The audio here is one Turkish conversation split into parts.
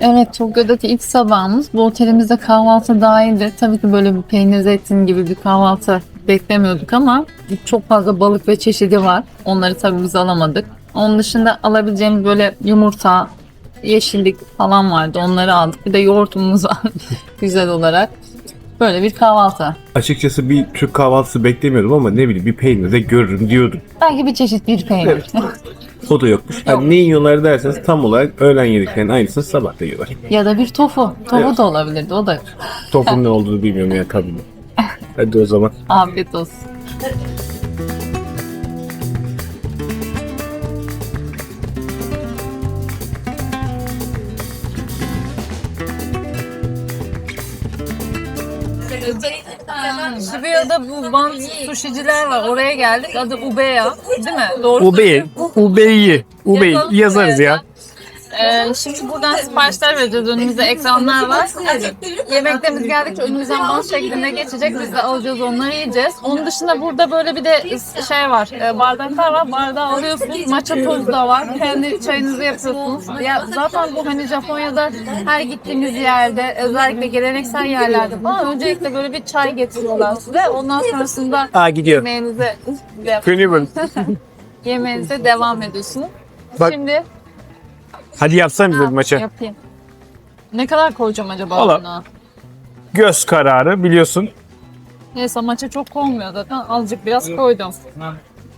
Evet, Tokyo'daki ilk sabahımız. Bu otelimizde kahvaltı dahildi. Tabii ki böyle bir peynir zeytin gibi bir kahvaltı beklemiyorduk ama çok fazla balık ve çeşidi var. Onları tabii biz alamadık. Onun dışında alabileceğimiz böyle yumurta, yeşillik falan vardı. Onları aldık. Bir de yoğurtumuz var güzel olarak. Böyle bir kahvaltı. Açıkçası bir Türk kahvaltısı beklemiyordum ama ne bileyim bir peynir de görürüm diyordum. Belki bir çeşit bir peynir. Evet. O da yokmuş. Hani ne yiyorlar derseniz tam olarak öğlen yediklerinin aynısını sabah da yiyorlar. Ya da bir tofu. Tofu Evet. da olabilirdi. O da Topun ne olduğunu bilmiyorum ya tabii. Hadi o zaman. afiyet olsun. Shibuya'da bu bant sushiciler var. Oraya geldik. Adı Ubeya. Değil mi? Doğru söylüyorum. Ubeyi yazarız ya. Şimdi buradan siparişler vereceğiz. Önümüzde ekranlar var. Yemeklerimiz geldikçe önümüzden bant şeklinde geçecek. Biz de alacağız, onları yiyeceğiz. Onun dışında burada böyle bir de şey var. Bardaklar var. Bardağı alıyorsunuz. Matcha tozu da var. Kendi çayınızı yapıyorsunuz. Ya zaten bu hani Japonya'da her gittiğimiz yerde, özellikle geleneksel yerlerde falan öncelikle böyle bir çay getiriyorlar size. Ondan sonrasında Gidiyor. yemeğinize Könübün. yemeğinize devam ediyorsunuz. Bak- Şimdi Hadi yapsana bize bir maça. yapayım. Ne kadar koyacağım acaba Valla- buna? Göz kararı biliyorsun. Neyse maça çok koymuyor zaten. Azıcık biraz koydum.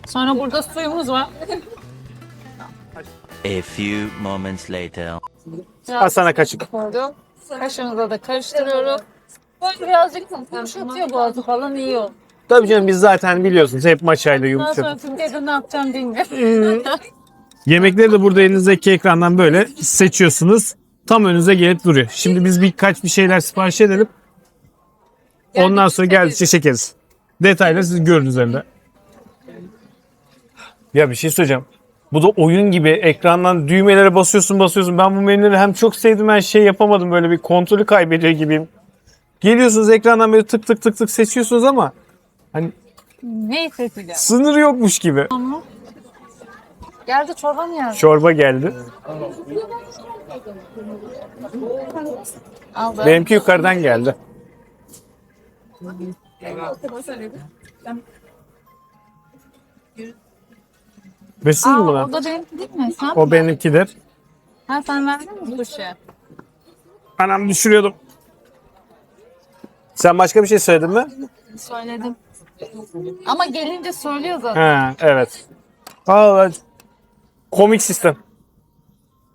Sonra burada suyumuz var. A few moments later. Al sana kaşık. Koydum. Kaşığımıza da karıştırıyoruz. Böyle birazcık yumuşatıyor boğazı falan, iyi o. Tabii canım biz zaten biliyorsunuz hep maçayla Daha yumuşak. sonra Türkiye'de ne yapacağım bilmiyorum. Yemekleri de burada elinizdeki ekrandan böyle seçiyorsunuz. Tam önünüze gelip duruyor. Şimdi biz bir şeyler sipariş edelim. Ondan sonra geldikçe çekeriz. Detayları siz görün üzerinde. Ya bir şey söyleyeceğim. Bu da oyun gibi ekrandan düğmelere basıyorsun. Ben bu menüleri hem çok sevdim her şey yapamadım. Böyle bir kontrolü kaybediyor gibiyim. Geliyorsunuz ekrandan böyle tık tık tık tık seçiyorsunuz ama hani Ne seçeceğim? sınır yokmuş gibi. Geldi çorba mı geldi? Çorba geldi. Aldı. Benimki yukarıdan geldi. Besin mi buna? O da benimki değil mi? Sen O benimkidir. Ha, sen verdin mi suşi? Anam düşürüyordum. Sen başka bir şey söyledin mi? Söyledim. Ama gelince söylüyor zaten. Ha, evet. Aa, komik sistem.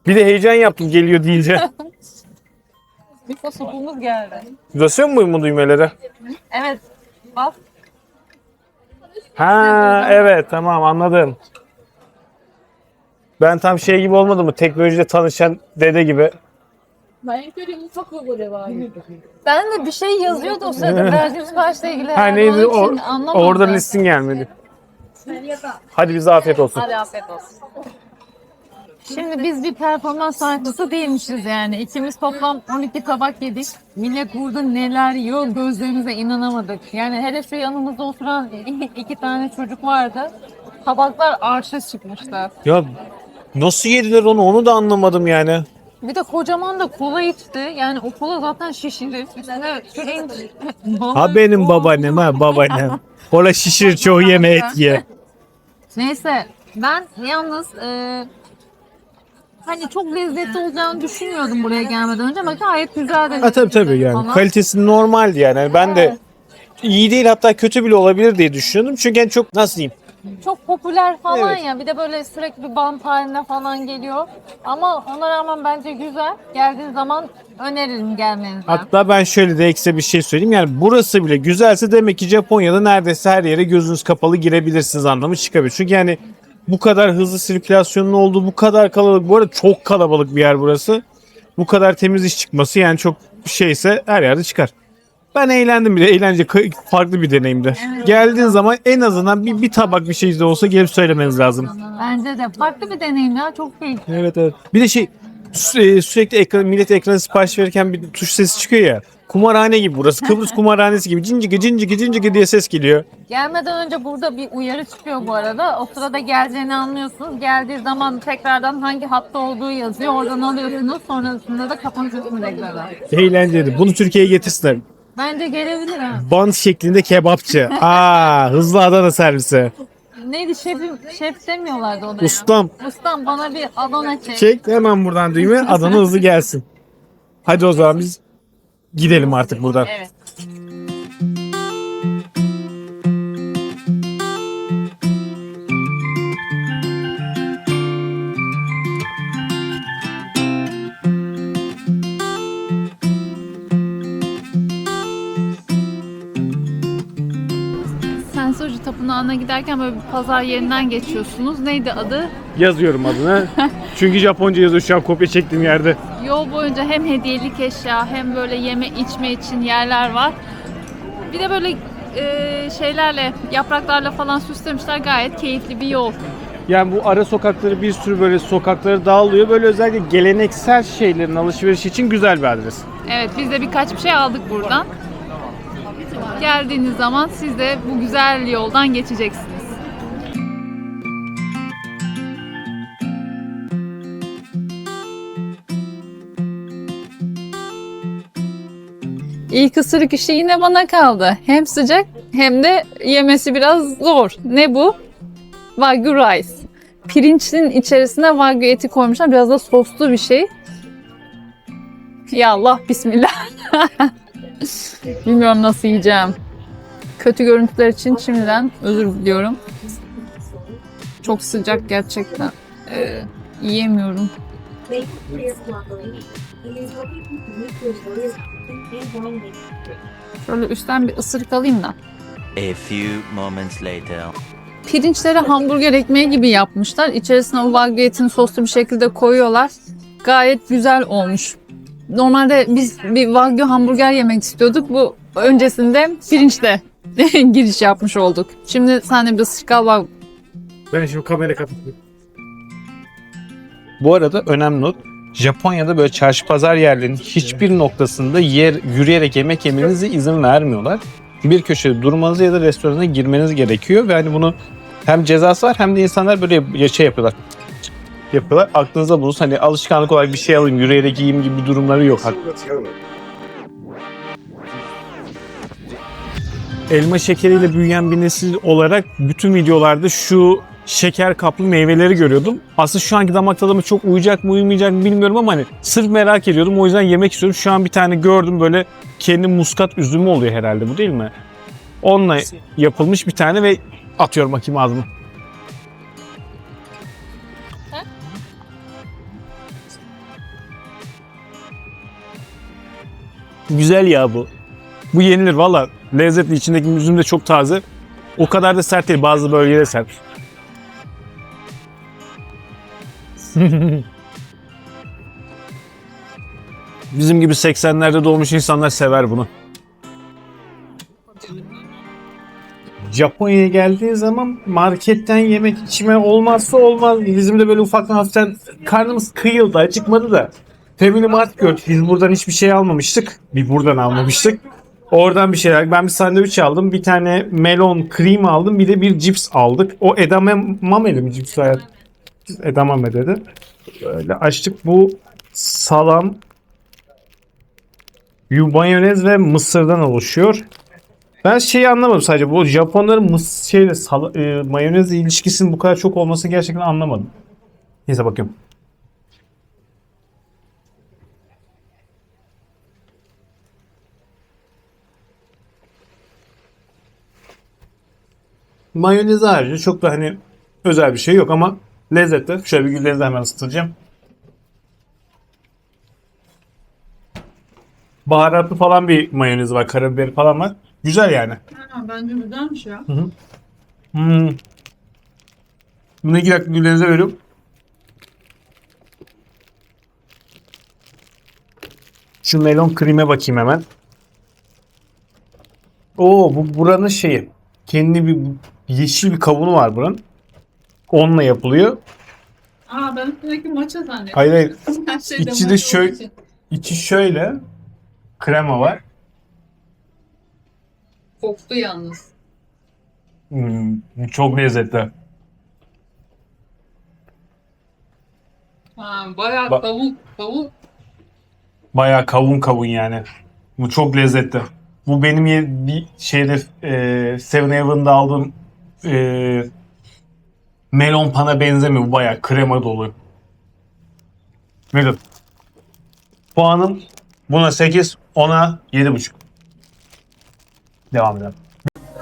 Bir de heyecan yaptım geliyor deyince. Bir sosumuz geldi. Basıyor mu bu düğmelere? Evet. Bak. Ha, evet tamam anladım. Ben tam şey gibi olmadı mı? Teknolojiyle tanışan dede gibi. Ben de bir şey yazıyordu o sırada verdiğim siparişle ilgili. Ha herhalde. neydi Onun o? için anlamadım. Orada listin gelmedi. Hadi bize afiyet olsun. Hadi afiyet olsun. Şimdi biz bir performans sanatçısı değilmişiz yani. İkimiz toplam 12 tabak yedik. Millet burada neler yiyor gözlerimize inanamadık. Yani hele şu yanımızda oturan iki tane çocuk vardı. Tabaklar arşa çıkmışlar. Ya nasıl yediler onu da anlamadım yani. Bir de kocaman da kola içti. Yani o kola zaten şişirir. Üstüne pirinç. Ha benim babaannem ha babaannem. Ola şişir çoğu yeme et ye. Neyse ben yalnız hani çok lezzetli olacağını düşünmüyordum buraya gelmeden önce ama gayet güzel de. Ha tabii yani. Falan. Kalitesi normaldi yani. Ben de iyi değil hatta kötü bile olabilir diye düşünüyordum. Çünkü en çok nasıl diyeyim? Çok popüler falan Evet. ya. Bir de böyle sürekli bant haline falan geliyor. Ama ona rağmen bence güzel. Geldiğin zaman öneririm gelmenizi. Hatta ben şöyle de ekstra bir şey söyleyeyim. Yani burası bile güzelse demek ki Japonya'da neredeyse her yere gözünüz kapalı girebilirsiniz anlamı çıkabilir. Çünkü yani bu kadar hızlı sirkülasyonun olduğu, bu kadar kalabalık. Bu arada çok kalabalık bir yer burası. Bu kadar temiz iş çıkması yani çok şeyse her yerde çıkar. Ben eğlendim bile. Eğlence farklı bir deneyimdi. Geldiğin zaman en azından bir tabak bir şey de olsa gelip söylemeniz lazım. Bence de farklı bir deneyim ya. Çok keyifli. Evet. Bir de sürekli millet ekrana sipariş verirken bir tuş sesi çıkıyor ya. kumarhane gibi burası. Kıbrıs kumarhanesi gibi cinciki cinciki cinciki diye ses geliyor. Gelmeden önce burada bir uyarı çıkıyor bu arada. O sırada geleceğini anlıyorsunuz. Geldiği zaman tekrardan hangi hatta olduğu yazıyor. Oradan alıyorsunuz. Sonrasında da kapatıyorsunuz tekrar. Eğlenceli. Bunu Türkiye'ye getirsinler. Bence gelebilir ha. Bant şeklinde kebapçı. Hızlı Adana servisi. Neydi şef demiyorlardı ona ya. Ustam. Ustam bana bir Adana çek. Çek hemen buradan düğme. Adana hızlı gelsin. Hadi o zaman biz gidelim artık buradan. Evet. Sensoji Tapınağı'na giderken böyle bir pazar yerinden geçiyorsunuz. Neydi adı? Yazıyorum adını. Çünkü Japonca yazıyor şu an kopya çektiğim yerde. Yol boyunca hem hediyelik eşya hem böyle yeme içme için yerler var. Bir de böyle şeylerle, yapraklarla falan süslemişler. Gayet keyifli bir yol. Yani bu ara sokakları bir sürü böyle sokakları dağılıyor. Böyle özellikle geleneksel şeylerin alışverişi için güzel bir adres. Evet, biz de birkaç bir şey aldık buradan. Geldiğiniz zaman siz de bu güzel yoldan geçeceksiniz. İlk ısırık işi yine bana kaldı. Hem sıcak hem de yemesi biraz zor. Ne bu? Wagyu rice. Pirinçin içerisine wagyu eti koymuşlar. Biraz da soslu bir şey. Ya Allah, bismillah. Bilmiyorum nasıl yiyeceğim. Kötü görüntüler için şimdiden özür diliyorum. Çok sıcak gerçekten. Yiyemiyorum. Şöyle üstten bir ısırık alayım da. A few moments later. Pirinçleri hamburger ekmeği gibi yapmışlar. İçerisine o wagyu etini soslu bir şekilde koyuyorlar. Gayet güzel olmuş. Normalde biz bir wagyu hamburger yemek istiyorduk. Bu öncesinde pirinçle giriş yapmış olduk. Şimdi sen de bir ısırık al bak. Ben şimdi kamera kapatıyorum. Bu arada önemli not. Japonya'da böyle çarşı pazar yerlerinin hiçbir noktasında yürüyerek yemek yemenize izin vermiyorlar. Bir köşede durmanızı ya da restorana girmeniz gerekiyor ve hani bunu hem cezası var hem de insanlar böyle şey yapıyorlar. Aklınıza bulunsun. Hani alışkanlık olarak bir şey alayım, yürüyerek yiyeyim gibi bir durumları yok. Elma şekeriyle büyüyen bir nesil olarak bütün videolarda şu şeker kaplı meyveleri görüyordum. Aslında şu anki damak tadıma çok uyacak mı uymayacak mı bilmiyorum ama hani sırf merak ediyordum. O yüzden yemek istiyorum. Şu an bir tane gördüm, böyle kendi muskat üzümü oluyor herhalde, bu değil mi? Onunla yapılmış bir tane ve atıyorum bakayım ağzıma. Güzel ya bu. Bu yenilir valla. Lezzetli, içindeki üzüm de çok taze. O kadar da sert değil, bazı bölgede sert. Bizim gibi 80'lerde doğmuş insanlar sever bunu. Japonya'ya geldiğin zaman marketten yemek içme olmazsa olmaz. Bizim de böyle ufaktan hafiften karnımız kıyıldı, acıkmadı da. Family Mart gördük. Biz buradan hiçbir şey almamıştık. Bir buradan almamıştık. Oradan bir şeyler. Ben bir sandviç aldım. Bir tane melon cream aldım. Bir de bir cips aldık. O edamame mi cips hayat? Edamame dedi. Böyle açtık. Bu salam, mayonez ve mısırdan oluşuyor. Ben şeyi anlamadım sadece. Bu Japonların mayonezle ilişkisinin bu kadar çok olmasını gerçekten anlamadım. Neyse bakıyorum. Mayonez harici çok da hani özel bir şey yok ama lezzetli. Şöyle bir güllerinizi hemen ısıtacağım. Baharatlı falan bir mayonez var. Karabiber falan var. Güzel yani. Bence güzelmiş ya. Bunu 2 dakika güllerinize veriyorum. Şu melon krime bakayım hemen. Oo, bu buranın şeyi. Kendi bir yeşil bir kavunu var buranın. Onunla yapılıyor. Ben üstündeki maça zannettim. Hayır. Her şeyde İçi de maça şöyle, olduğu için. içi şöyle krema var. Koktu yalnız. Çok lezzetli. Bayağı Ba- tavuk. Bayağı kavun yani. Bu çok lezzetli. Bu benim bir şeyde Seven Eleven'da aldığım melon pana benzemiyor. Bu bayağı krema dolu. Nedir? Puanım buna 8, ona 7,5. Devam edelim.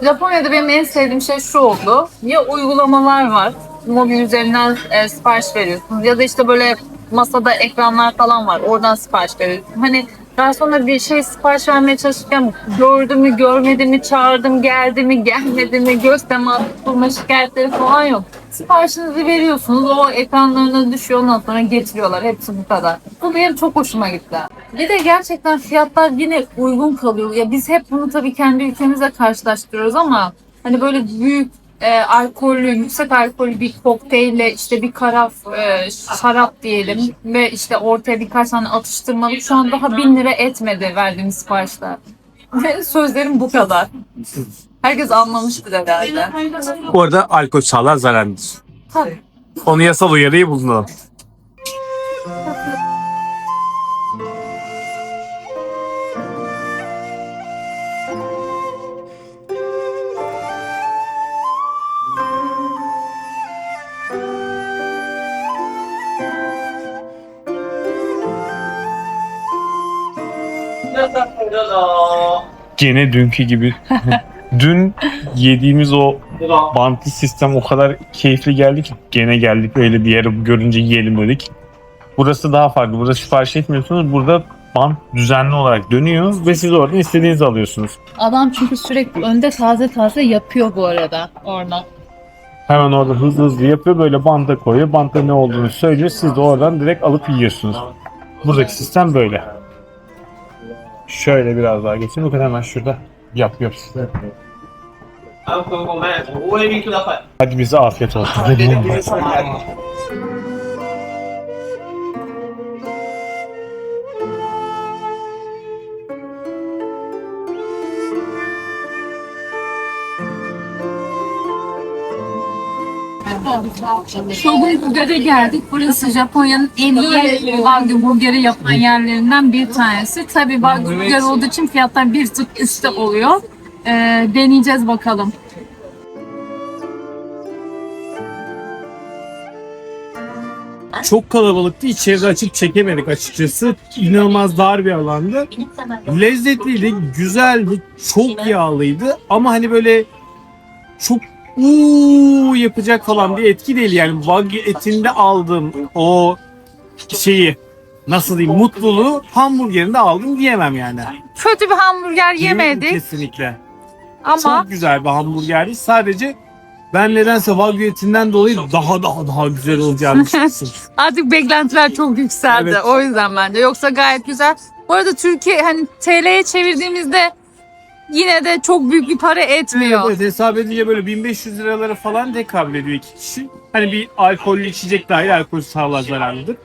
Japonya'da benim en sevdiğim şey şu oldu. Ya uygulamalar var. Mobil üzerinden sipariş veriyorsunuz. Ya da işte böyle masada ekranlar falan var. Oradan sipariş veriyorsun. Hani garsona bir şey sipariş vermeye çalışırken gördü mü, görmedi mi, çağırdı mı, geldi mi, gelmedi mi, göz teması kurma şikayetleri falan yok. Siparişinizi veriyorsunuz. O ekranlarına düşüyor. Ondan sonra getiriyorlar. Hepsi bu kadar. Bu benim çok hoşuma gitti. Bir de gerçekten fiyatlar yine uygun kalıyor. Ya biz hep bunu tabii kendi ülkemizle karşılaştırıyoruz ama hani böyle büyük alkollü, yüksek alkollü bir kokteyle işte bir karaf şarap diyelim ve işte ortaya birkaç tane atıştırmalık şu an daha 1.000 lira etmedi verdiğimiz siparişler. Ve sözlerim bu kadar. Herkes anlamıştır herhalde. Bu arada alkol sağlığa zararlıdır. Tabii. Onu yasal uyarıyı bulunalım. Gene dünkü gibi. Dün yediğimiz o bantlı sistem o kadar keyifli geldi ki gene geldik öyle bir yere görünce yiyelim dedik. Burası daha farklı. Burada sipariş etmiyorsunuz. Burada bant düzenli olarak dönüyor ve siz oradan istediğinizi alıyorsunuz. Adam çünkü sürekli önde taze yapıyor bu arada orada. Hemen orada hızlı hızlı yapıyor. Böyle banta koyuyor. Bantta ne olduğunu söylüyor. Siz de oradan direkt alıp yiyorsunuz. Buradaki sistem böyle. Şöyle biraz daha geçin. Bakın hemen şurada yapıyor size. Hadi bize afiyet olsun. Shogun Burger'e geldik. Burası Japonya'nın en iyi Wagyu burgeri yapan yerlerinden bir tanesi. Tabii Wagyu burger olduğu için fiyatlar bir tık üstte oluyor. Deneyeceğiz bakalım. Çok kalabalıktı. İçeride açıp çekemedik açıkçası. İnanılmaz dar bir alandı. Lezzetliydi, güzeldi, çok yağlıydı ama hani böyle çok yapacak falan bir etki değil yani. Wagyu etinde aldığım o şeyi nasıl diyeyim mutluluğu hamburgerinde aldım diyemem yani. Kötü bir hamburger yemedik Kesinlikle. ama Çok güzel bir hamburgerdi. Sadece ben nedense Wagyu etinden dolayı daha güzel olacağını düşünüyorum. artık beklentiler çok yükseldi. Evet. O yüzden bence. Yoksa gayet güzel. Bu arada Türkiye hani TL'ye çevirdiğimizde yine de çok büyük bir para etmiyor. Evet, hesap edince böyle 1500 liralara falan tekabül ediyor iki kişi. Hani bir alkollü içecek dahil alkol sağlığa zararlıdır.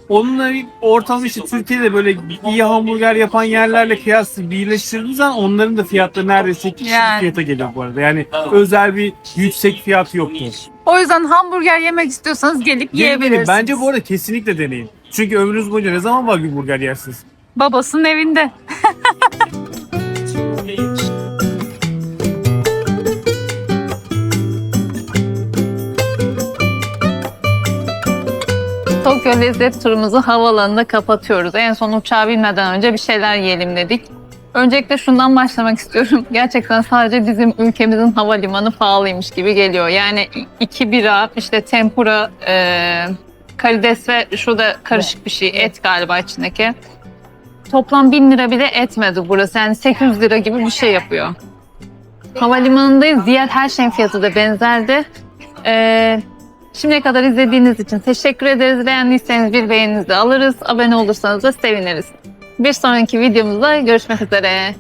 Onunla ortalama işte Türkiye'de böyle iyi hamburger yapan yerlerle kıyasla birleştirdiğiniz zaman onların da fiyatları neredeyse iki kişilik Yani. fiyata geliyor bu arada. Yani özel bir yüksek fiyat yoktur. O yüzden hamburger yemek istiyorsanız gelip yiyebilirsiniz. Bence bu arada kesinlikle deneyin. Çünkü ömrünüz boyunca ne zaman Wagyu burger yersiniz? Babasının evinde. Tokyo lezzet turumuzu havaalanında kapatıyoruz. En son uçağa binmeden önce bir şeyler yiyelim dedik. Öncelikle şundan başlamak istiyorum. Gerçekten sadece bizim ülkemizin havalimanı pahalıymış gibi geliyor. Yani 2 bira, işte tempura, karides ve şurada karışık bir şey, et galiba içindeki. Toplam 1.000 lira bile etmedi burası. Yani 800 lira gibi bir şey yapıyor. Havalimanındayız. Diğer her şeyin fiyatı da benzerdi. Şimdiye kadar izlediğiniz için teşekkür ederiz. Beğendiyseniz bir beğeninizi de alırız. Abone olursanız da seviniriz. Bir sonraki videomuzda görüşmek üzere.